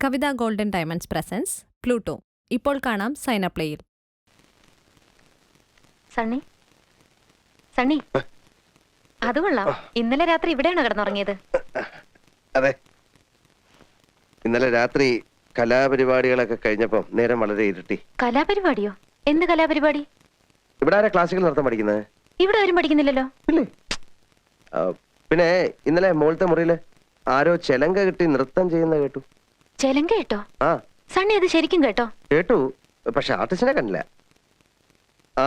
കവിത golden diamonds presence Pluto. ഇപ്പോൾ കാണാം സൈന പ്ലേയിൽ. സണ്ണി സണ്ണി, അത് കൊള്ളാം. ഇന്നലെ രാത്രി ഇവിടെയാണോ കിടന്നുറങ്ങിയത്? അതെ, ഇന്നലെ രാത്രി കലാപരിപാടികളൊക്കെ കഴിഞ്ഞപ്പോ നേരം വളരെ ഇരുട്ടി. കലാപരിപാടിയോ? എന്ത് കലാപരിപാടി? ഇവിടെ ആരാ ക്ലാസിക്കൽ നൃത്തം പഠിക്കുന്നത്? ഇവിടെ ആരും പഠിക്കുന്നില്ലല്ലോ. പിന്നെ ഇന്നലെ മോളത്തെ മുറിയില് ആരോ ചെലങ്ക കിട്ടി നൃത്തം ചെയ്യുന്ന കേട്ടു. ചെലങ്ക കേട്ടോ? ആ സണ്ണി, അത് ശരിക്കും കേട്ടോ? കേട്ടു, പക്ഷെ ആർട്ടിസ്റ്റിനെ കണ്ടില്ല. ആ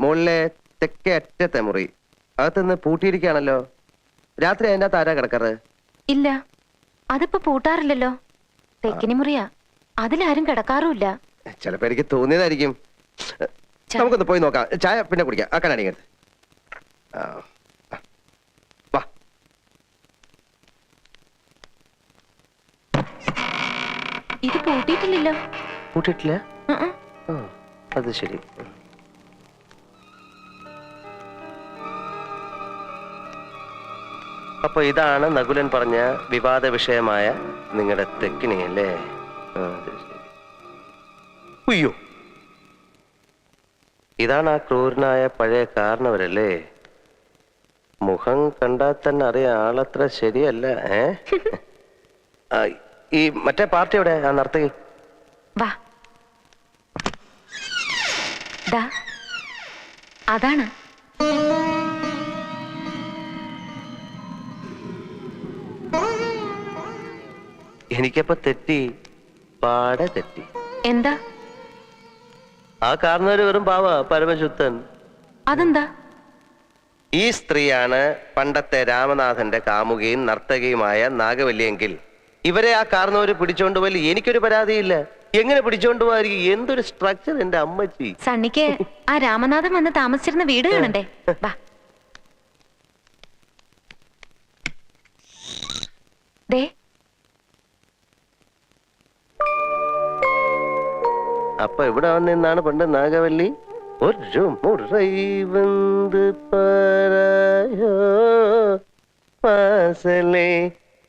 മുകളിലെ തെക്കേ അറ്റത്തെ മുറി അകത്തുനിന്ന് പൂട്ടിയിരിക്കുകയാണല്ലോ. രാത്രി അതിൻ്റെ അകത്ത് ആരാ കിടക്കാറ്? ഇല്ല, അതിപ്പോ പൂട്ടാറില്ലല്ലോ. തെക്കിനി മുറിയാ, അതിലാരും കിടക്കാറുമില്ല. ചിലപ്പോ എനിക്ക് തോന്നിയതായിരിക്കും. നമുക്കൊന്ന് പോയി നോക്കാം. ചായ പിന്നെ കുടിക്കാം. ആ കണ്ണാടി എടുത്ത് വാ. ഇത് പൂട്ടിയിട്ടില്ലല്ലോ. പൂട്ടിയിട്ടില്ല? അത് ശരി. അപ്പൊ ഇതാണ് നകുലൻ പറഞ്ഞ വിവാദ വിഷയമായ നിങ്ങളുടെ തെക്കിനി അല്ലേ? അയ്യോ, ഇതാണ് ആ ക്രൂരനായ പഴയ കാരണവരല്ലേ? മുഖം കണ്ടാൽ തന്നെ അറിയാം ആളത്ര ശരിയല്ല. ഈ മറ്റേ പാർട്ടി എവിടെ? ആ നർത്തകി വാ. അതാണ്. എനിക്കപ്പോ തെറ്റി, പാടെ തെറ്റി. എന്താ? ആ കാരണവര് വെറും പാവ, പരമശുദ്ധൻ. അതെന്താ? ഈ സ്ത്രീയാണ് പണ്ടത്തെ രാമനാഥന്റെ കാമുകിയും നർത്തകിയുമായ നാഗവല്ലിയെങ്കിൽ ഇവരെ ആ കാരണവര് പിടിച്ചോണ്ട് പോയി എനിക്കൊരു പരാതിയില്ല. എങ്ങനെ പിടിച്ചോണ്ട് പോയിരിക്കും? എന്തൊരു സ്ട്രക്ചർ എന്റെ അമ്മച്ചി. സണ്ണിക്ക് ആ രാമനാഥൻ വന്ന് താമസിച്ചിരുന്ന വീട് കാണണ്ടേ? വാ. ദേ, അപ്പൊ ഇവിടെ വന്നാണ് പണ്ട് നാഗവല്ലി ഒരു മുറൈ വന്ന് പാരായോ പാസലേ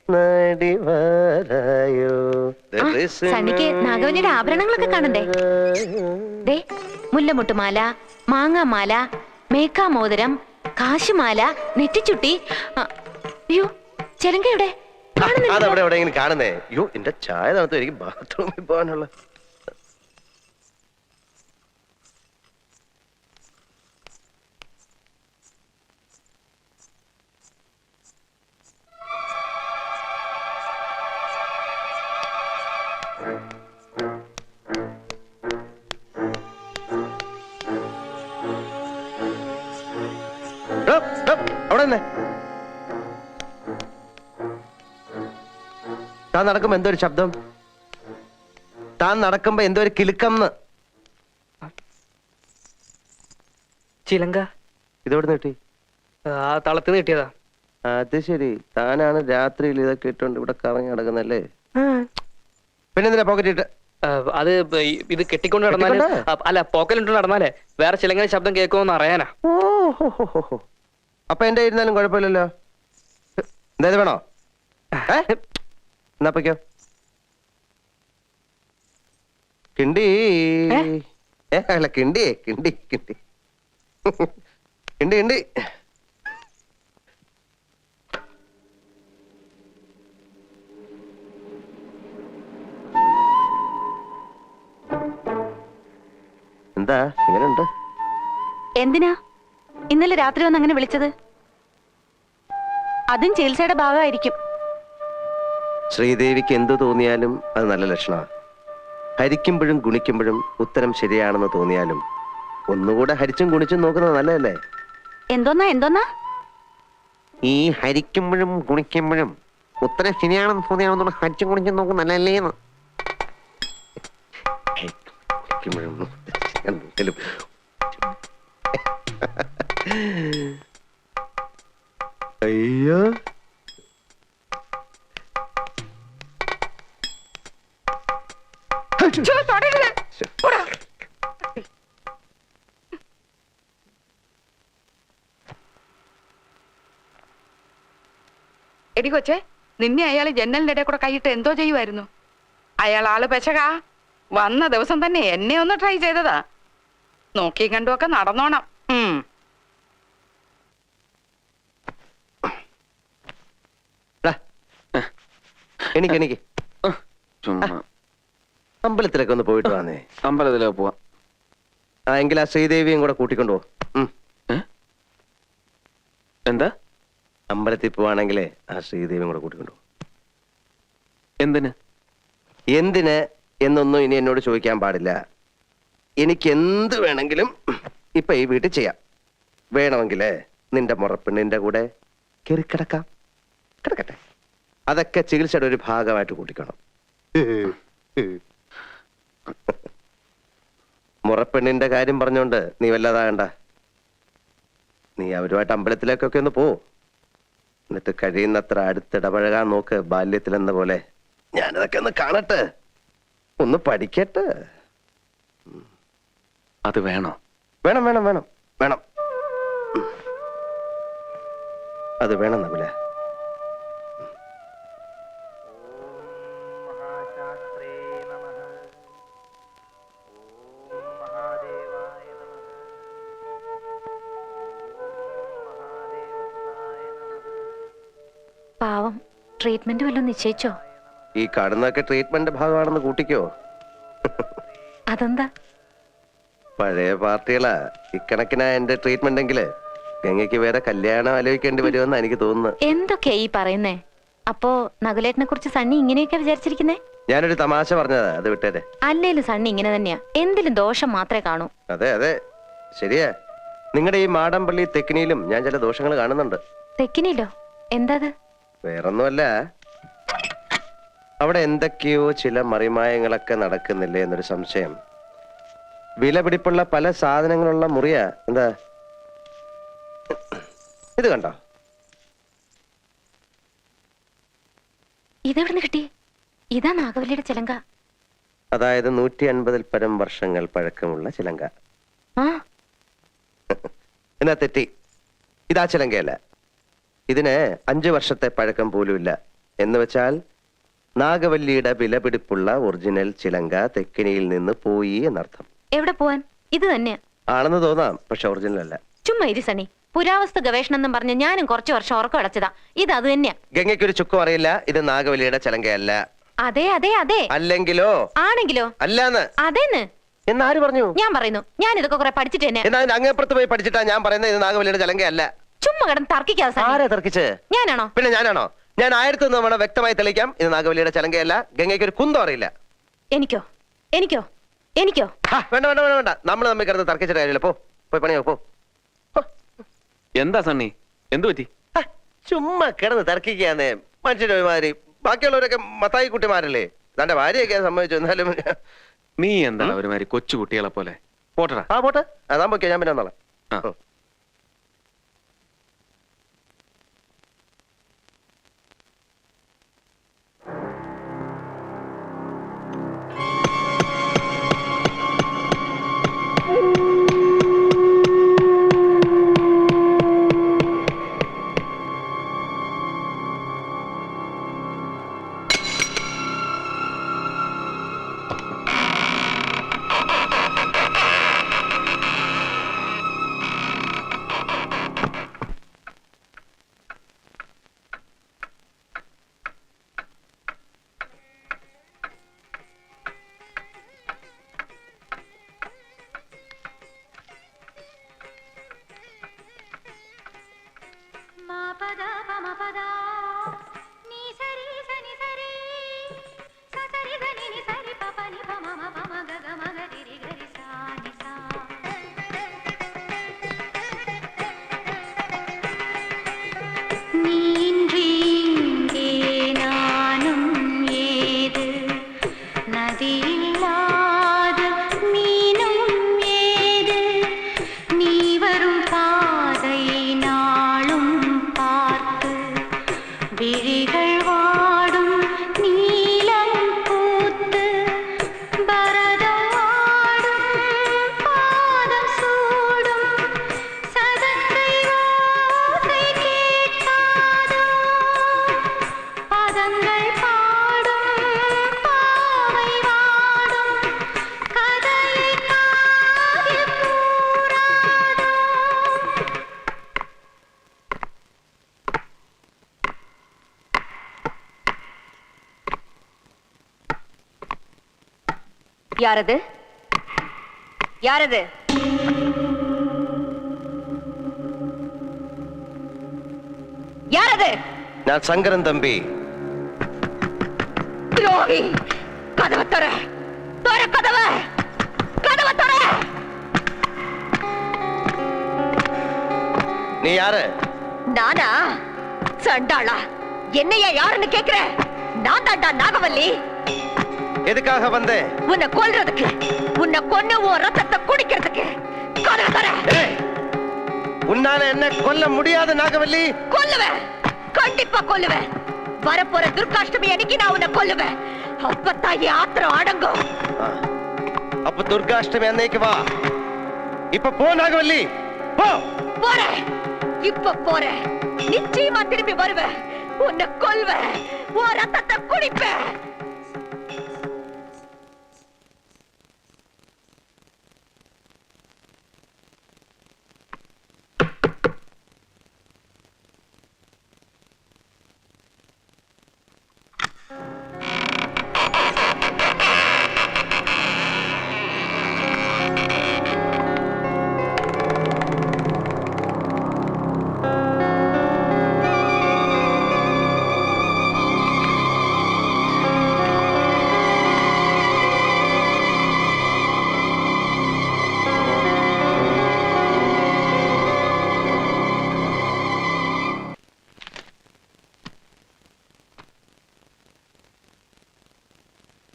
നടിവാരായോ. സണ്ണിക്ക് നാഗവല്ലിയുടെ ആഭരണങ്ങളൊക്കെ കാണണ്ടേ? ദേ, മുല്ലമുട്ടുമാല, മാങ്ങാമാല, മേക്കാമോതിരം, കാശുമാല, നെറ്റിച്ചുട്ടി. അയ്യോ, ചെലങ്കയുടെ അതവിടെ എവിടെയെങ്കിലും കാണുന്നേ? അയ്യോ, എന്റെ ചായ തണുത്തു, എനിക്ക് ബാത്റൂമിൽ പോകാനുള്ള. അവിടെ തന്നെ താൻ നടക്കുമ്പോ എന്തോ ഒരു ശബ്ദം. താൻ നടക്കുമ്പോ എന്തോ ഒരു കിലുക്കം. ചിലങ്ക ഇതെവിടെ കിട്ടി? ആ തളത്തിന് കിട്ടിയതാ. അത് ശരി, താനാണ് രാത്രിയിൽ ഇതൊക്കെ ഇട്ടോണ്ട് ഇവിടെ കറങ്ങി നടക്കുന്നല്ലേ? പിന്നെന്തിനാ പോക്കറ്റ് ഇട്ട്? അത് ഇത് കെട്ടിക്കൊണ്ട് നടന്നാല്, അല്ല പോക്കലിട്ട് നടന്നാലേ വേറെ ചിലങ്ങനെ ശബ്ദം കേൾക്കുമെന്ന് അറിയാനാ. ഓഹോ, അപ്പൊ എന്റെ ഇരുന്നാലും കുഴപ്പമില്ലല്ലോ. എന്തായത് വേണോ? എന്നാപ്പോ കിണ്ടി അല്ല കിണ്ടി കിണ്ടി കിണ്ടി കിണ്ടി കിണ്ടി. എന്താ ഇങ്ങനെയുണ്ട്? എന്തിനാ ഇന്നലെ രാത്രി ഒന്ന് അങ്ങനെ വിളിച്ചത്? അതും ചികിത്സയുടെ ഭാഗമായിരിക്കും. ശ്രീദേവിക്ക് എന്തു തോന്നിയാലും അത് നല്ല ലക്ഷണമാണ്. ഹരിക്കുമ്പോഴും ഗുണിക്കുമ്പോഴും ഉത്തരം ശരിയാണെന്ന് തോന്നിയാലും ഒന്നുകൂടെ ഹരിച്ചും ഗുണിച്ചും നോക്കുന്നത് നല്ലതല്ലേ? എന്തോന്നാ ഈ ഹരിക്കുമ്പോഴും ഗുണിക്കുമ്പോഴും ഉത്തരം ശരിയാണെന്ന് തോന്നിയാണെന്നുള്ള ഹരിച്ചും ഗുണിച്ചും നോക്കുന്നത് നല്ലതല്ലേന്ന്. അയ്യോ, എടി കൊച്ചേ, നിന്നെ അയാൾ ജനലിന്റെ ഇടയിൽ കൂടെ കൈയിട്ട് എന്തോ ചെയ്യുമായിരുന്നു? അയാളാള് പെശക വന്ന ദിവസം തന്നെ എന്നെ ഒന്ന് ട്രൈ ചെയ്തതാ. നോക്കി കണ്ടുമൊക്കെ നടന്നോണം. എനിക്ക് അമ്പലത്തിലൊക്കെ ഒന്ന് പോയിട്ട് വന്നേ. അമ്പലത്തിലോ പോവാ. എങ്കിൽ ആ ശ്രീദേവിയും കൂടെ കൂട്ടിക്കൊണ്ടുപോ. എന്താ? അമ്പലത്തിൽ പോവാണെങ്കിലേ ആ ശ്രീദേവിയും കൂടെ കൂട്ടിക്കൊണ്ടുപോ. എന്തിന്? എന്തിന് എന്നൊന്നും ഇനി എന്നോട് ചോദിക്കാൻ പാടില്ല. എനിക്ക് എന്ത് വേണമെങ്കിലും ഇപ്പൊ ഈ വീട്ടിൽ ചെയ്യാം. വേണമെങ്കിലേ നിന്റെ മുറപ്പെണ്ണിന്റെ കൂടെ കയറി കിടക്കാം. കിടക്കട്ടെ. അതൊക്കെ ചികിത്സയുടെ ഒരു ഭാഗമായിട്ട് കൂട്ടിക്കണം. മുറപ്പെണ്ണിന്റെ കാര്യം പറഞ്ഞോണ്ട് നീ വല്ലതാകണ്ട. നീ അവരുമായിട്ട് അമ്പലത്തിലേക്കൊക്കെ ഒന്ന് പോ. എന്നിട്ട് കഴിയുന്നത്ര അടുത്തിടപഴകാൻ നോക്ക്. ബാല്യത്തിലെന്ന പോലെ ഞാനതൊക്കെ ഒന്ന് കാണട്ടെ, ഒന്ന് പഠിക്കട്ടെ. അത് വേണോ? വേണം വേണം വേണം വേണം. അത് വേണം നകുല. പാവം, ട്രീറ്റ്മെന്റ് വല്ലതും നിശ്ചയിച്ചോ? ഈ കാണുന്നതൊക്കെ ട്രീറ്റ്മെന്റ് ഭാഗമാണെന്ന് കൂട്ടിക്കോ. അതെന്താ? പഴയ പാർട്ടികളാ ഇക്കണക്കിനാ എന്റെ ട്രീറ്റ്മെന്റ് എങ്കില് ഗംഗയ്ക്ക് വേറെ കല്യാണം ആലോചിക്കേണ്ടി വരുമെന്ന് എനിക്ക് തോന്നുന്നു. എന്തൊക്കെയാ ഈ പറയുന്നേ? അപ്പോ നകുലേട്ടനെ കുറിച്ച് സണ്ണി ഇങ്ങനെയൊക്കെ വിചാരിച്ചിരിക്കുന്നേ? ഞാനൊരു തമാശ പറഞ്ഞതാ, അത് വിട്ടേരെ. അല്ലേലും സണ്ണി ഇങ്ങനെ തന്നെയാ, എന്തിലും ദോഷം മാത്രമേ കാണൂ. അതെ അതെ ശരിയാ. നിങ്ങളുടെ ഈ മാടമ്പള്ളി തെക്കിനിയിലും ഞാൻ ചില ദോഷങ്ങൾ കാണുന്നുണ്ട്. തെക്കിനില്ലോ? എന്താ? വേറൊന്നുമല്ല, അവിടെ എന്തൊക്കെയോ ചില മറിമായങ്ങളൊക്കെ നടക്കുന്നില്ലേ എന്നൊരു സംശയം. വിലപിടിപ്പുള്ള പല സാധനങ്ങളുള്ള മുറിയാ. എന്താ ഇത് കണ്ടോ? ഇതെവിടുന്ന് കിട്ടി? ഇതാ നാഗവല്ലിയുടെ ചിലങ്ക. അതായത് 150 പരം വർഷങ്ങൾ പഴക്കമുള്ള ചിലങ്ക. എന്നാ തെറ്റി, ഇതാ ചിലങ്കയല്ല. ഇതിന് 5 വർഷത്തെ പഴക്കം പോലുമില്ല. എന്ന് വെച്ചാൽ നാഗവല്ലിയുടെ വിലപിടിപ്പുള്ള ഒറിജിനൽ ചിലങ്ക തെക്കിനിയിൽ നിന്ന് പോയി എന്നർത്ഥം. എവിടെ പോവാൻ? ഇത് തന്നെയാ ആണെന്ന് തോന്നാം, പക്ഷെ ഒറിജിനൽ അല്ല. ചുമ്മാ ഇരി സണ്ണി. പുരാവസ്തു ഗവേഷണം എന്നും പറഞ്ഞ് ഞാനും കുറച്ചു വർഷം ഉറക്കം അടച്ചതാ. ഇത് അത് തന്നെയാ. ഗംഗയ്ക്കൊരു ചുക്കും അറിയില്ല. ഇത് നാഗവല്ലിയുടെ ചിലങ്കയല്ല. അതെ അതെ അതെ. അല്ലെങ്കിലോ? ആണെങ്കിലോ? അല്ലാന്ന്. അതേന്ന് എന്നാര് പറഞ്ഞു? ഞാൻ പറയുന്നു. ഞാൻ ഇതൊക്കെ കുറെ പഠിച്ചിട്ട് തന്നെ. എന്നാ അങ്ങേപ്പുറത്ത് പോയി പഠിച്ചിട്ടാ ഞാൻ പറയുന്നത് ഇത് നാഗവല്ലിയുടെ ചിലങ്കയല്ല. ചുമ്മാ കിടന്ന് തർക്കിക്കാതെ. ആരാ തർക്കിച്ച്? ഞാനാണോ? പിന്നെ ഞാനാണോ? ഞാൻ 1001 തവണ വ്യക്തമായി തെളിയിക്കാം, ഇത് നാഗവല്ലിയുടെ ചിലങ്കയല്ല. ഗംഗയ്ക്ക് ഒരു കുന്തം അറിയില്ല. എനിക്കോ? എനിക്കോ? എനിക്കോ? വേണ്ട വേണ്ട വേണ്ട വേണ്ട. നമ്മൾ തമ്മിൽ കിടന്ന് തർക്കിച്ചിട്ട് കാര്യമില്ല. പോയി പണിയോ പോ. എന്താ സണ്ണി, എന്തു പറ്റി? ചുമ്മാ കിടന്ന് തർക്കിക്കാന്നേ മനുഷ്യന്റെ ഒരുമാതിരി. ബാക്കിയുള്ളവരൊക്കെ മത്തായി കുട്ടിമാരല്ലേ. തന്റെ ഭാര്യയൊക്കെ സമ്മതിച്ചു. എന്നാലും നീ എന്താണ് ഒരുമാതിരി കൊച്ചു കുട്ടികളെ പോലെ? പോട്ടടാ. പോട്ടെ. അതാ പൊക്കെ, ഞാൻ പിന്നെ വന്നോളാം. விழிகள் வாடும் நீலம் பூத்து பர யாரது யாரது? யாரது? ഞാൻ ശങ്കരൻ തമ്പി. துரோகி! கதவை தர! தர கதவை! கதவை தர! നീ யாரு? நானா? சண்டாளா! என்னையா யாருன்னு கேக்குற? நான் தாண்டா நாகவல்லி. எதுக்காக வந்தே? உன்னை கொல்றதுக்கு, உன்னை கொன்னு உன் ரத்தத்தை குடிக்கிறதுக்கு. கதவை தர! உன்னால என்ன கொல்ல முடியாது நாகவல்லி. கொல்லுவேன், கண்டிப்பா கொல்லுவேன். வரப்போற துர்காஷ்டமி அன்னைக்கு நான் உன்னை கொல்லுவேன். அப்பத்தான் என் ஆத்திரம் அடங்கும். அப்ப துர்காஷ்டமி அன்னைக்கு வா. இப்ப போ நாகவல்லி, போ. போறேன், இப்ப போறேன். நிச்சயமா திரும்பி வருவேன். உன்னை கொல்வேன், உன் ரத்தத்தை குடிப்பேன்.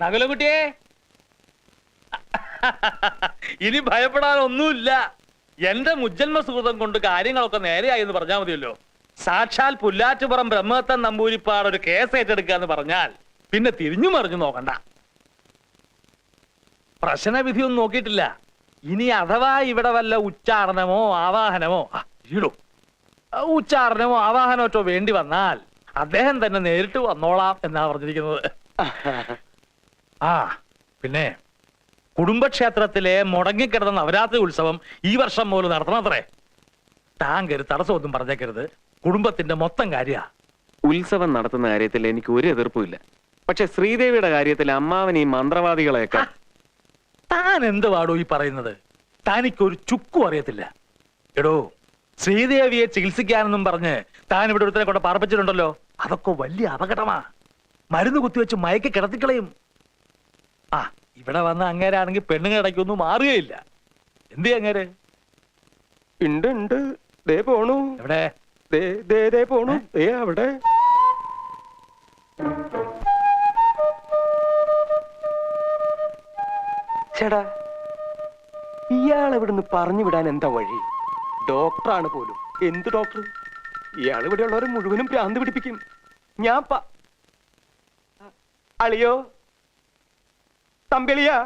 നകുലകുട്ടിയെ, ഇനി ഭയപ്പെടാനൊന്നുമില്ല. എന്റെ മുജ്ജന്മ സുഹൃതം കൊണ്ട് കാര്യങ്ങളൊക്കെ നേരെയായി എന്ന് പറഞ്ഞാൽ മതിയല്ലോ. സാക്ഷാൽ പുല്ലാറ്റുപുറം ബ്രഹ്മത്തൻ നമ്പൂരിപ്പാട് ഒരു കേസ് ഏറ്റെടുക്കുക എന്ന് പറഞ്ഞാൽ പിന്നെ തിരിഞ്ഞു മറിഞ്ഞു നോക്കണ്ട. പ്രശ്നവിധിയൊന്നും നോക്കിയിട്ടില്ല. ഇനി അഥവാ ഇവിടെ വല്ല ഉച്ചാരണമോ ആവാഹനമോ ഉച്ചാരണമോ ആവാഹനമോ വേണ്ടി വന്നാൽ അദ്ദേഹം തന്നെ നേരിട്ട് വന്നോളാം എന്നാ പറഞ്ഞിരിക്കുന്നത്. ആ പിന്നെ കുടുംബക്ഷേത്രത്തിലെ മുടങ്ങിക്കിടന്ന നവരാത്രി ഉത്സവം ഈ വർഷം മുതൽ നടത്തണത്രേ. താങ്കര് തടസ്സമൊന്നും പറഞ്ഞേക്കരുത്. കുടുംബത്തിന്റെ മൊത്തം കാര്യ. ഉത്സവം നടത്തുന്ന കാര്യത്തിൽ എനിക്ക് ഒരു എതിർപ്പുമില്ല. പക്ഷെ ശ്രീദേവിയുടെ കാര്യത്തിൽ അമ്മാവൻ ഈ മന്ത്രവാദികളെയൊക്കെ. താൻ എന്ത് പാടോ ഈ പറയുന്നത്? താനിക്കൊരു ചുക്കും അറിയത്തില്ല. എടോ, ശ്രീദേവിയെ ചികിത്സിക്കാനെന്നും പറഞ്ഞ് താൻ ഇവിടെ ഒരുത്തനെ കൊണ്ട് പാർപ്പിച്ചിട്ടുണ്ടല്ലോ. അതൊക്കെ വലിയ അപകടമാ. മരുന്ന് കുത്തിവെച്ച് മയക്കി കിടത്തിക്കളയും. ആ, ഇവിടെ വന്ന അങ്ങേരാണെങ്കിൽ പെണ്ണുങ്ങൾ ഇടയ്ക്കൊന്നും മാറുകയില്ല. എന്ത് അങ്ങേര്? ഉണ്ട് ദേ പോണു. എവിടെ? ദേ പോണു. ദേ അവിടെ. ചേടാ, ഇയാൾ ഇവിടുന്ന് പറഞ്ഞു വിടാൻ എന്താ വഴി? ഡോക്ടറാണ് പോലും. എന്ത് ഡോക്ടർ? ഇയാൾ ഇവിടെ ഉള്ളവരെ മുഴുവനും ഭ്രാന്ത് പിടിപ്പിക്കും. ഞാൻ അളിയോ, തമ്പിളിയാ,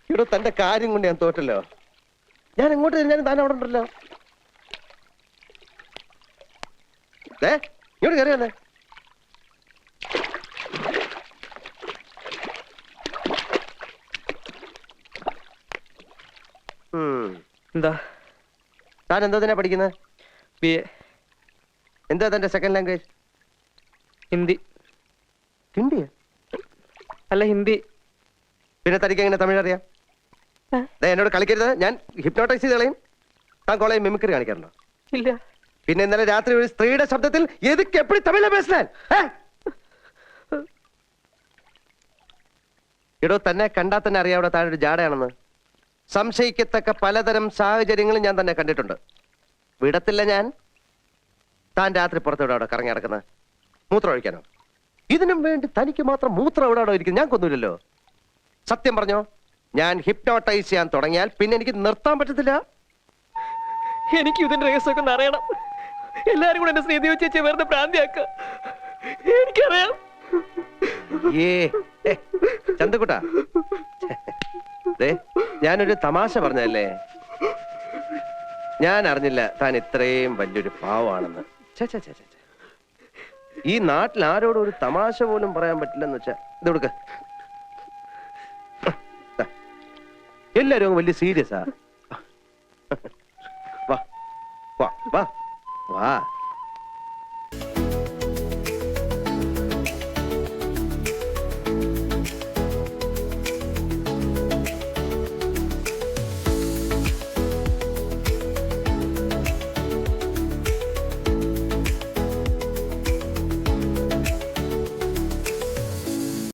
ഇവിടെ തന്റെ കാര്യം കൊണ്ട് ഞാൻ തോറ്റല്ലോ. ഞാൻ എങ്ങോട്ട് തിരിഞ്ഞാലും താൻ അവിടെ ഉണ്ടല്ലോ. ഇങ്ങോട്ട് കയറിയല്ലേ. എന്താ താൻ എന്താ പഠിക്കുന്നത്? BA. എന്താ തന്റെ സെക്കൻഡ് ലാംഗ്വേജ്? ഹിന്ദി. ഹിന്ദിയാ? അല്ല, ഹിന്ദി. പിന്നെ തനിക്ക് എങ്ങനെ തമിഴ് അറിയാം? എന്നോട് കളിക്കരുത്. ഞാൻ ഹിപ്നോട്ടൈസ് ചെയ്ത് കളയും. താൻ കോളേജ് മിമിക്രി കാണിക്കാറുണ്ടോ? ഇല്ല. പിന്നെ ഇന്നലെ രാത്രി ഒരു സ്ത്രീയുടെ ശബ്ദത്തിൽ എതുക്ക് എപ്പടി തമിഴ് പേശാൻ? ഇടോ, തന്നെ കണ്ടാൽ തന്നെ അറിയാം അവിടെ താഴെ ഒരു ജാടയാണെന്ന്. സംശയിക്കത്തക്ക പലതരം സാഹചര്യങ്ങളും ഞാൻ തന്നെ കണ്ടിട്ടുണ്ട്. വിടത്തില്ല ഞാൻ. താൻ രാത്രി പുറത്തെവിടെ അവിടെ കറങ്ങി നടക്കുന്നത്? മൂത്രം ഒഴിക്കാനോ? ഇതിനും വേണ്ടി തനിക്ക് മാത്രം മൂത്രം എവിടെ അവിടെ ഇരിക്കും? ഞാൻ കൊന്നില്ലല്ലോ. സത്യം പറഞ്ഞോ, ഞാൻ ഹിപ്നോട്ടൈസ് ചെയ്യാൻ തുടങ്ങിയാൽ പിന്നെ എനിക്ക് നിർത്താൻ പറ്റത്തില്ല. എനിക്ക് ഇതിന്റെ രഹസ്യമൊക്കെ ഒന്ന് അറിയണം. എല്ലാരും കൂടെ എന്നെ ശ്രീദേവി ചേച്ചി വെറുതെ ഭ്രാന്തിയാക്ക. എനിക്കറിയാം. ചന്തക്കുട്ടാ, ഞാനൊരു തമാശ പറഞ്ഞല്ലേ. ഞാൻ അറിഞ്ഞില്ല താൻ ഇത്രയും വലിയൊരു പാവാണെന്ന്. ഈ നാട്ടിൽ ആരോടും ഒരു തമാശ പോലും പറയാൻ പറ്റില്ലെന്ന് വെച്ചാ ഇത് കൊടുക്ക. എല്ലാരും വലിയ സീരിയസാ വാ വാ വാ വാ